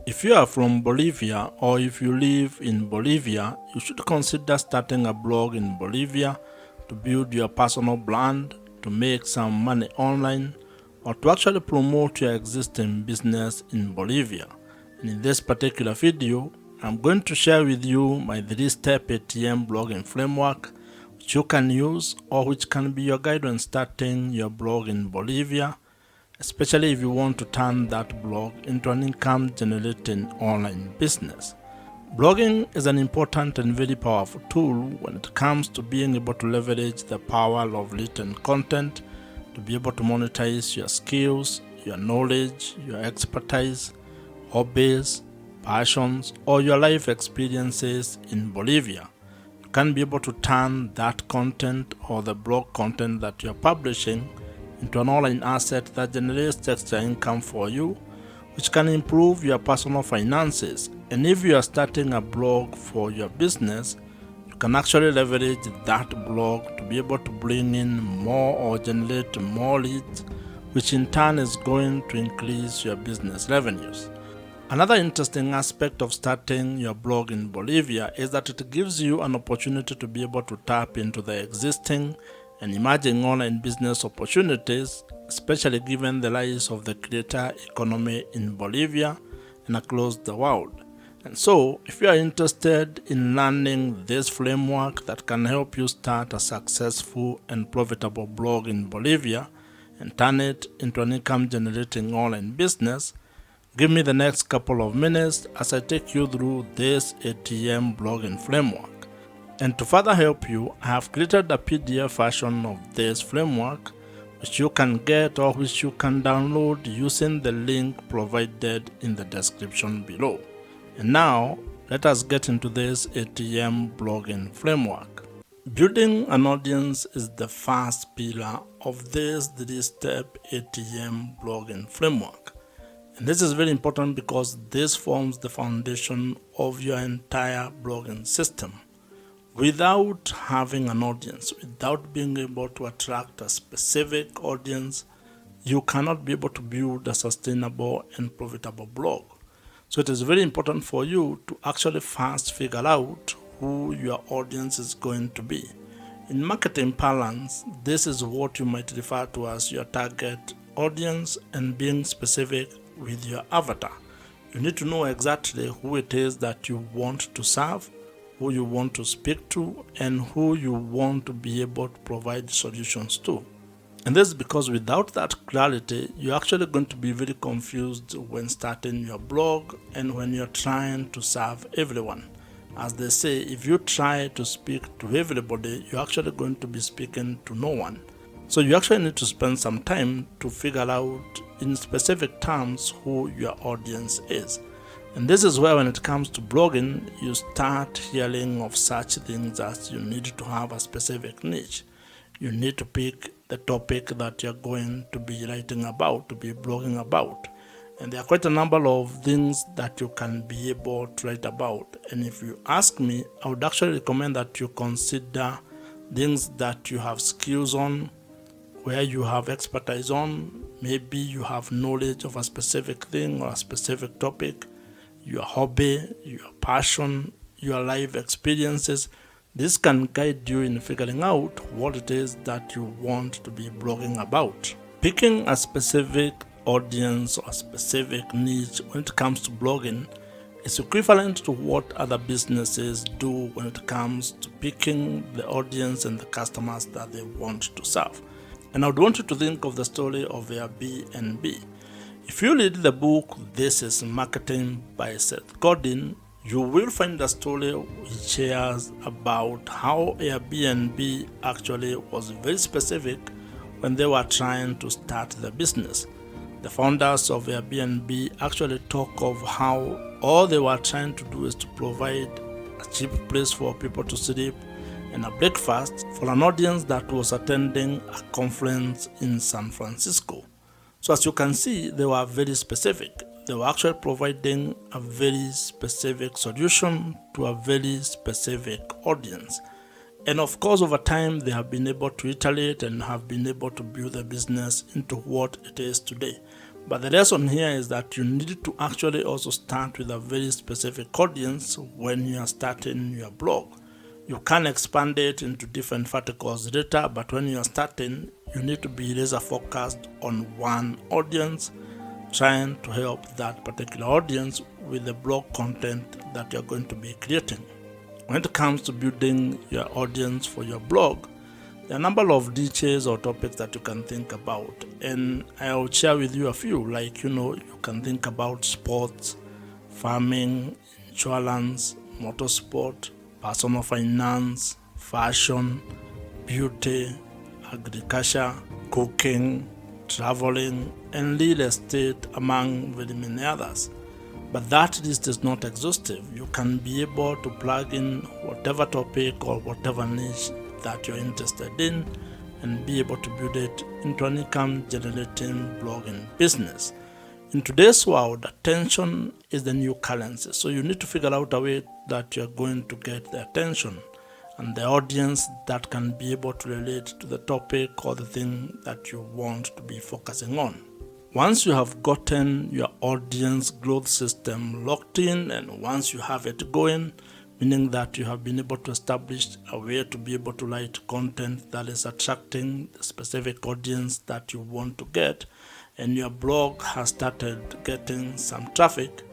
If you are from Bolivia or if you live in Bolivia, you should consider starting a blog in Bolivia to build your personal brand, to make some money online, or to actually promote your existing business in Bolivia. And in this particular video, I'm going to share with you my 3-step ATM blogging framework which you can use or which can be your guide when starting your blog in Bolivia, especially if you want to turn that blog into an income generating online business. Blogging is an important and very powerful tool when it comes to being able to leverage the power of written content to be able to monetize your skills, your knowledge, your expertise, hobbies, passions, or your life experiences in Bolivia. You can be able to turn that content or the blog content that you're publishing into an online asset that generates extra income for you, which can improve your personal finances. And if you are starting a blog for your business, you can actually leverage that blog to be able to bring in more or generate more leads, which in turn is going to increase your business revenues. Another interesting aspect of starting your blog in Bolivia is that it gives you an opportunity to be able to tap into the existing and emerging online business opportunities, especially given the rise of the creator economy in Bolivia and across the world. And so, if you are interested in learning this framework that can help you start a successful and profitable blog in Bolivia and turn it into an income generating online business, give me the next couple of minutes as I take you through this ATM blogging framework. And to further help you, I have created a PDF version of this framework which you can get or which you can download using the link provided in the description below. And now, let us get into this ATM blogging framework. Building an audience is the first pillar of this 3-step ATM blogging framework. And this is very important because this forms the foundation of your entire blogging system. Without having an audience, without being able to attract a specific audience, you cannot be able to build a sustainable and profitable blog. So it is very important for you to actually first figure out who your audience is going to be. In marketing parlance, this is what you might refer to as your target audience and being specific with your avatar. You need to know exactly who it is that you want to serve, who you want to speak to, and who you want to be able to provide solutions to. And this is because without that clarity, you're actually going to be very confused when starting your blog and when you're trying to serve everyone. As they say, if you try to speak to everybody, you're actually going to be speaking to no one. So you actually need to spend some time to figure out in specific terms who your audience is. And this is where, when it comes to blogging, you start hearing of such things as you need to have a specific niche. You need to pick the topic that you're going to be writing about, to be blogging about. And there are quite a number of things that you can be able to write about. And if you ask me, I would actually recommend that you consider things that you have skills on, where you have expertise on. Maybe you have knowledge of a specific thing or a specific topic, your hobby, your passion, your life experiences. This can guide you in figuring out what it is that you want to be blogging about. Picking a specific audience or a specific niche when it comes to blogging is equivalent to what other businesses do when it comes to picking the audience and the customers that they want to serve. And I would want you to think of the story of Airbnb. If you read the book This is Marketing by Seth Godin, you will find a story which shares about how Airbnb actually was very specific when they were trying to start the business. The founders of Airbnb actually talk of how all they were trying to do is to provide a cheap place for people to sleep and a breakfast for an audience that was attending a conference in San Francisco. So as you can see, they were very specific. They were actually providing a very specific solution to a very specific audience. And of course, over time, they have been able to iterate and have been able to build the business into what it is today. But the lesson here is that you need to actually also start with a very specific audience when you are starting your blog. You can expand it into different verticals later, but when you are starting, you need to be laser focused on one audience, trying to help that particular audience with the blog content that you're going to be creating. When it comes to building your audience for your blog, there are a number of details or topics that you can think about, and I'll share with you a few. Like, you can think about sports, farming, insurance, motorsport, personal finance, fashion, beauty, agriculture, cooking, traveling, and real estate, among very many others. But that list is not exhaustive. You can be able to plug in whatever topic or whatever niche that you're interested in and be able to build it into an income generating blogging business. In today's world, attention is the new currency. So you need to figure out a way that you're going to get the attention and the audience that can be able to relate to the topic or the thing that you want to be focusing on. Once you have gotten your audience growth system locked in, and once you have it going, meaning that you have been able to establish a way to be able to write content that is attracting the specific audience that you want to get, and your blog has started getting some traffic,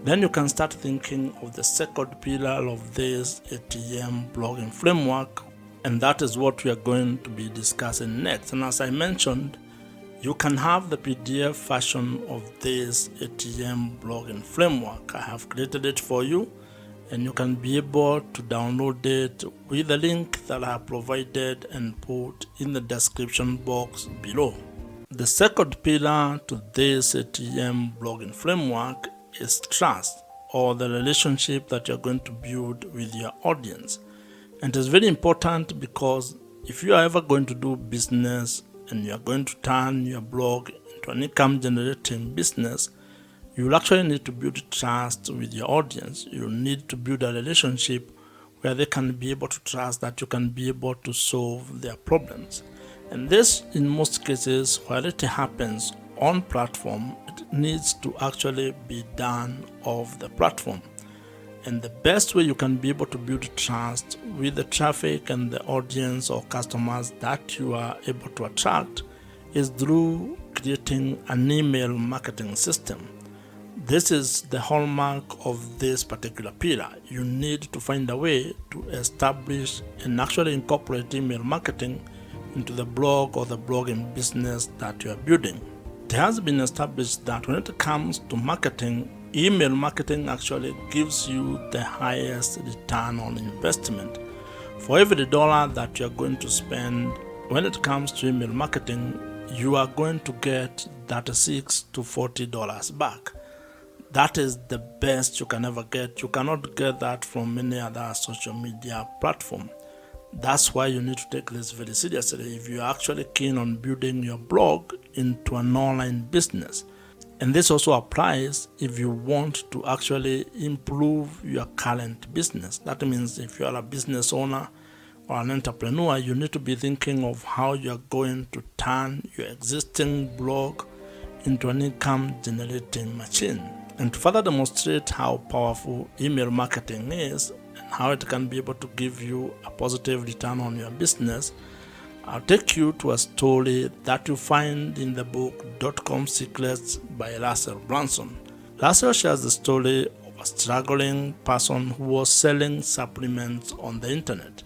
then you can start thinking of the second pillar of this ATM blogging framework, and that is what we are going to be discussing next. And as I mentioned, you can have the PDF version of this ATM blogging framework. I have created it for you, and you can be able to download it with the link that I have provided and put in the description box below. The second pillar to this ATM blogging framework is trust, or the relationship that you're going to build with your audience. And it's very important because if you are ever going to do business and you're going to turn your blog into an income generating business, you will actually need to build trust with your audience. You need to build a relationship where they can be able to trust that you can be able to solve their problems. And this, in most cases, while it happens on platform, it needs to actually be done off the platform. And the best way you can be able to build trust with the traffic and the audience or customers that you are able to attract is through creating an email marketing system. This is the hallmark of this particular pillar. You need to find a way to establish and actually incorporate email marketing into the blog or the blogging business that you are building. It has been established that when it comes to marketing, email marketing actually gives you the highest return on investment. For every dollar that you are going to spend when it comes to email marketing, you are going to get $36 to $40 back. That is the best you can ever get. You cannot get that from any other social media platform. That's why you need to take this very seriously if you're actually keen on building your blog into an online business. And this also applies if you want to actually improve your current business. That means if you are a business owner or an entrepreneur, you need to be thinking of how you're going to turn your existing blog into an income generating machine. And to further demonstrate how powerful email marketing is and how it can be able to give you a positive return on your business, I'll take you to a story that you find in the book .com Secrets by Russell Brunson. Russell shares the story of a struggling person who was selling supplements on the internet,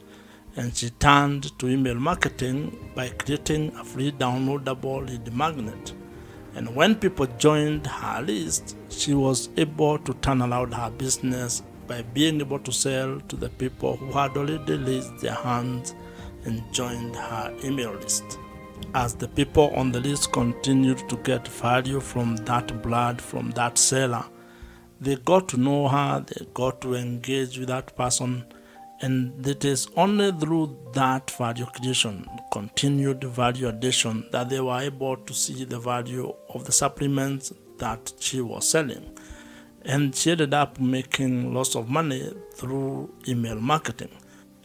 and she turned to email marketing by creating a free downloadable lead magnet. And when people joined her list, she was able to turn around her business by being able to sell to the people who had already raised their hands and joined her email list. As the people on the list continued to get value from that blood, from that seller, they got to know her, they got to engage with that person, and it is only through that value creation, continued value addition, that they were able to see the value of the supplements that she was selling. And she ended up making lots of money through email marketing.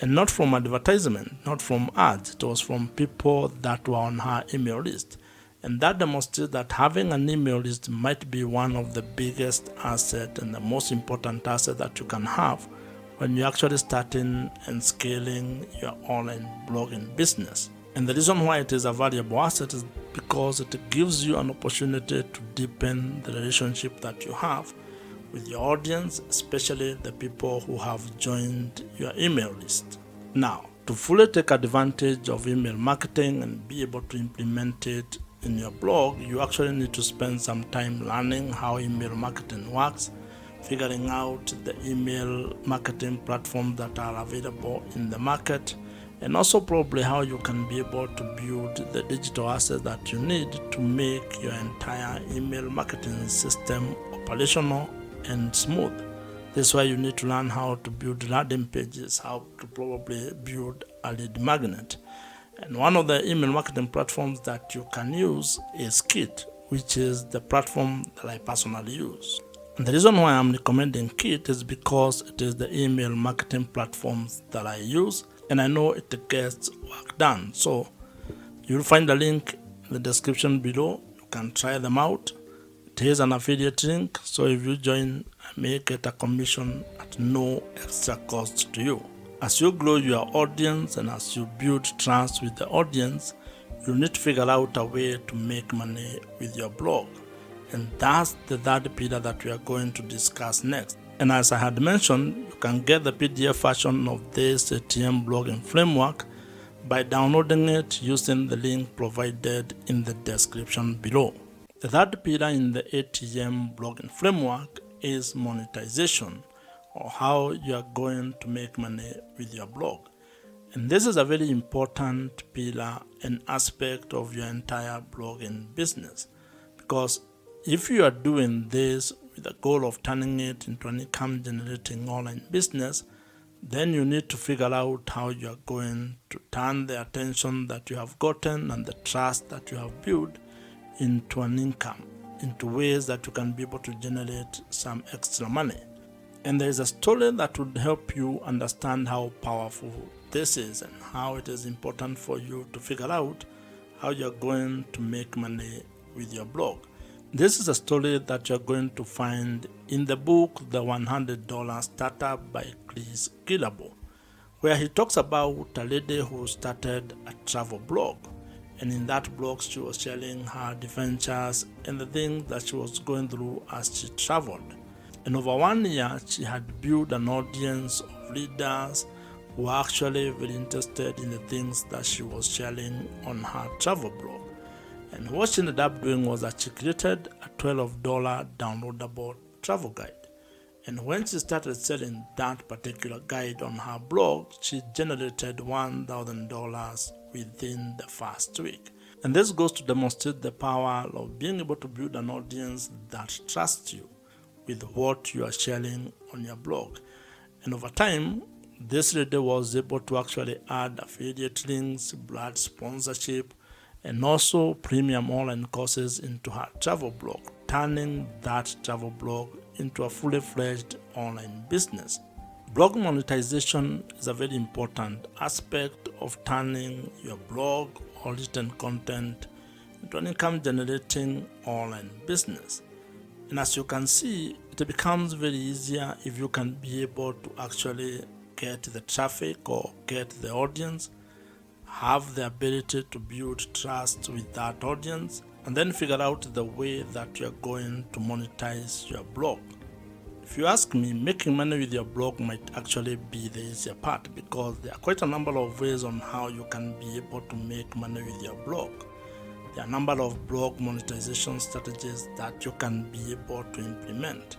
And not from advertisement, not from ads. It was from people that were on her email list. And that demonstrates that having an email list might be one of the biggest assets and the most important asset that you can have when you're actually starting and scaling your online blogging business. And the reason why it is a valuable asset is because it gives you an opportunity to deepen the relationship that you have with your audience, especially the people who have joined your email list. Now, to fully take advantage of email marketing and be able to implement it in your blog, you actually need to spend some time learning how email marketing works, figuring out the email marketing platforms that are available in the market, and also probably how you can be able to build the digital assets that you need to make your entire email marketing system operational and smooth. This is why you need to learn how to build landing pages, how to probably build a lead magnet. And one of the email marketing platforms that you can use is Kit, which is the platform that I personally use. And the reason why I'm recommending Kit is because it is the email marketing platforms that I use, and I know it gets work done. So you'll find the link in the description below. You can try them out. It is an affiliate link, so if you join, I may get a commission at no extra cost to you. As you grow your audience and as you build trust with the audience, you need to figure out a way to make money with your blog. And that's the third pillar that we are going to discuss next. And as I had mentioned, you can get the PDF version of this ATM blogging framework by downloading it using the link provided in the description below. The third pillar in the ATM blogging framework is monetization, or how you are going to make money with your blog. And this is a very important pillar and aspect of your entire blogging business, because if you are doing this with the goal of turning it into an income generating online business, then you need to figure out how you are going to turn the attention that you have gotten and the trust that you have built into an income, into ways that you can be able to generate some extra money. And there is a story that would help you understand how powerful this is and how it is important for you to figure out how you're going to make money with your blog. This is a story that you're going to find in the book, The $100 Startup by Chris Guillebeau, where he talks about a lady who started a travel blog. And in that blog, she was sharing her adventures and the things that she was going through as she traveled. And over 1 year, she had built an audience of readers who were actually very interested in the things that she was sharing on her travel blog. And what she ended up doing was that she created a $12 downloadable travel guide. And when she started selling that particular guide on her blog, she generated $1,000 within the first week. And this goes to demonstrate the power of being able to build an audience that trusts you with what you are sharing on your blog. And over time, this lady was able to actually add affiliate links, brand sponsorship, and also premium online courses into her travel blog, turning that travel blog into a fully fledged online business. Blog monetization is a very important aspect of turning your blog or written content into an income generating online business. And as you can see, it becomes very easier if you can be able to actually get the traffic or get the audience, have the ability to build trust with that audience, and then figure out the way that you're going to monetize your blog. If you ask me, making money with your blog might actually be the easier part, because there are quite a number of ways on how you can be able to make money with your blog. There are a number of blog monetization strategies that you can be able to implement.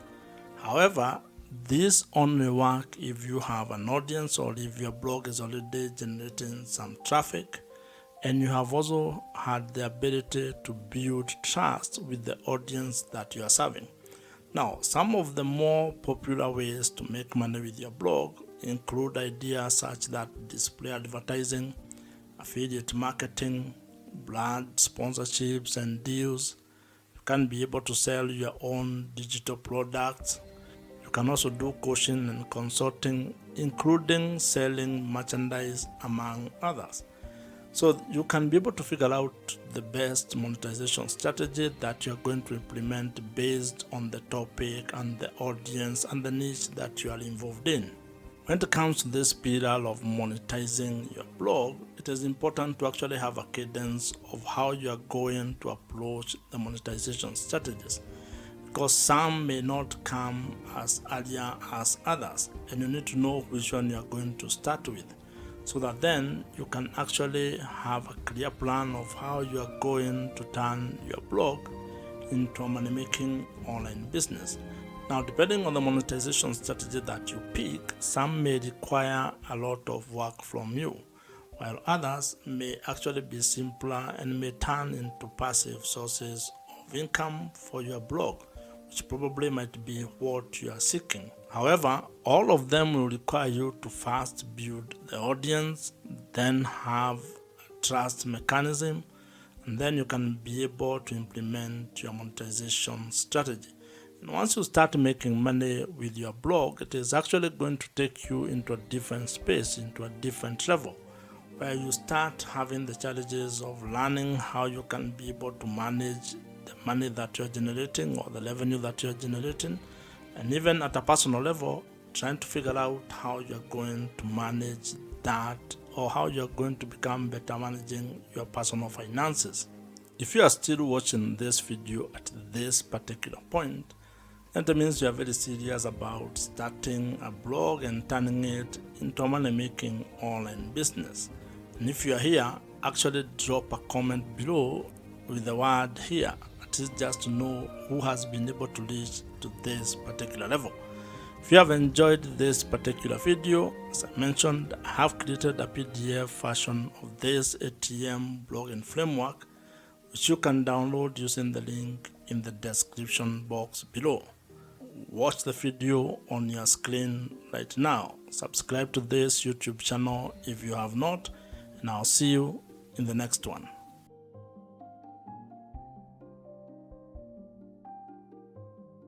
However, these only work if you have an audience or if your blog is already generating some traffic and you have also had the ability to build trust with the audience that you are serving. Now, some of the more popular ways to make money with your blog include ideas such that display advertising, affiliate marketing, brand sponsorships and deals. You can be able to sell your own digital products. You can also do coaching and consulting, including selling merchandise, among others. So you can be able to figure out the best monetization strategy that you're going to implement based on the topic and the audience and the niche that you are involved in. When it comes to this spiral of monetizing your blog, it is important to actually have a cadence of how you are going to approach the monetization strategies, because some may not come as earlier as others, and you need to know which one you are going to start with, so that then you can actually have a clear plan of how you are going to turn your blog into a money-making online business. Now, depending on the monetization strategy that you pick, some may require a lot of work from you, while others may actually be simpler and may turn into passive sources of income for your blog, which probably might be what you are seeking. However, all of them will require you to first build the audience, then have a trust mechanism, and then you can be able to implement your monetization strategy. And once you start making money with your blog, it is actually going to take you into a different space, into a different level, where you start having the challenges of learning how you can be able to manage the money that you're generating or the revenue that you're generating, and even at a personal level, trying to figure out how you're going to manage that, or how you're going to become better managing your personal finances. If you are still watching this video at this particular point, that means you are very serious about starting a blog and turning it into a money-making online business. And if you are here, actually drop a comment below with the word "here," at least just to know who has been able to reach to this particular level. If you have enjoyed this particular video, as I mentioned, I have created a PDF version of this ATM blogging framework, which you can download using the link in the description box below. Watch the video on your screen right now. Subscribe to this YouTube channel if you have not, and I'll see you in the next one.